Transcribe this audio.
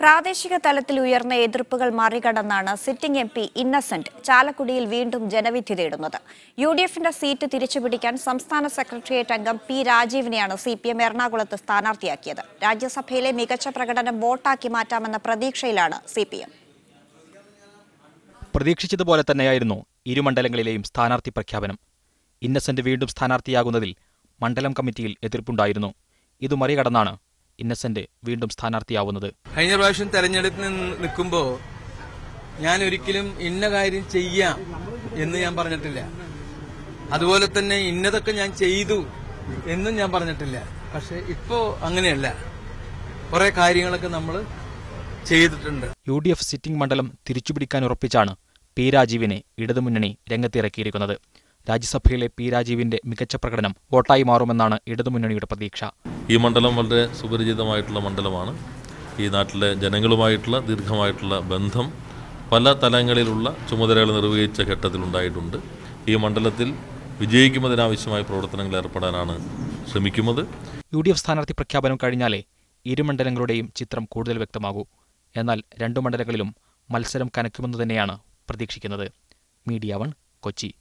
പ്രാദേശിക തലത്തിൽ ഉയർന്ന എതിർപ്പുകൾ മറികടന്നാണ് സിറ്റിംഗ് എം പി ഇന്നസെന്റ് ചാലക്കുടിയിൽ വീണ്ടും ജനവിധി തേടുന്നത്. യുഡിഎഫിന്റെ സീറ്റ് തിരിച്ചുപിടിക്കാൻ സംസ്ഥാന സെക്രട്ടേറിയറ്റ് അംഗം പി രാജീവിനെയാണ് സിപിഎം എറണാകുളത്ത് സ്ഥാനാർത്ഥിയാക്കിയത്. രാജ്യസഭയിലെ മികച്ച പ്രകടനം വോട്ടാക്കി മാറ്റാമെന്ന പ്രതീക്ഷയിലാണ് സിപിഎം. പ്രതീക്ഷിച്ചതുപോലെ തന്നെയായിരുന്നു ഇരുമണ്ഡലങ്ങളിലെയും സ്ഥാനാർത്ഥി പ്രഖ്യാപനം. ഇന്നസെന്റ് വീണ്ടും സ്ഥാനാർത്ഥിയാകുന്നതിൽ മണ്ഡലം കമ്മിറ്റിയിൽ എതിർപ്പുണ്ടായിരുന്നു. ഇത് മറികടന്നാണ് ഇന്നസെന്റ് വീണ്ടും സ്ഥാനാർത്ഥിയാവുന്നത്. കഴിഞ്ഞ പ്രാവശ്യം തെരഞ്ഞെടുപ്പിൽ നിൽക്കുമ്പോൾ ഞാൻ ഒരിക്കലും ഇന്ന കാര്യം ചെയ്യാം എന്ന് ഞാൻ പറഞ്ഞിട്ടില്ല. അതുപോലെ തന്നെ ഇന്നതൊക്കെ ഞാൻ ചെയ്തു എന്നും ഞാൻ പറഞ്ഞിട്ടില്ല. പക്ഷെ ഇപ്പോ അങ്ങനെയല്ല, കുറെ കാര്യങ്ങളൊക്കെ നമ്മൾ ചെയ്തിട്ടുണ്ട്. യുഡിഎഫ് സിറ്റിംഗ് മണ്ഡലം തിരിച്ചുപിടിക്കാൻ ഉറപ്പിച്ചാണ് പി രാജീവിനെ ഇടതുമുന്നണി രംഗത്തിറക്കിയിരിക്കുന്നത്. രാജ്യസഭയിലെ പി രാജീവിന്റെ മികച്ച പ്രകടനം വോട്ടായി മാറുമെന്നാണ് ഇടതുമുന്നണിയുടെ പ്രതീക്ഷ. ഈ മണ്ഡലം വളരെ സുപരിചിതമായിട്ടുള്ള മണ്ഡലമാണ്. ഈ നാട്ടിലെ ജനങ്ങളുമായിട്ടുള്ള ദീർഘമായിട്ടുള്ള ബന്ധം പല തലങ്ങളിലുള്ള ചുമതലകൾ നിർവഹിച്ച ഘട്ടത്തിലുണ്ടായിട്ടുണ്ട്. ഈ മണ്ഡലത്തിൽ വിജയിക്കുന്നതിനാവശ്യമായ പ്രവർത്തനങ്ങളിൽ ഏർപ്പെടാനാണ് ശ്രമിക്കുന്നത്. യുഡിഎഫ് സ്ഥാനാർത്ഥി പ്രഖ്യാപനം കഴിഞ്ഞാലേ ഇരുമണ്ഡലങ്ങളുടെയും ചിത്രം കൂടുതൽ വ്യക്തമാകൂ. എന്നാൽ രണ്ടു മണ്ഡലങ്ങളിലും മത്സരം കനക്കുമെന്ന് തന്നെയാണ് പ്രതീക്ഷിക്കുന്നത്. മീഡിയ 1, കൊച്ചി.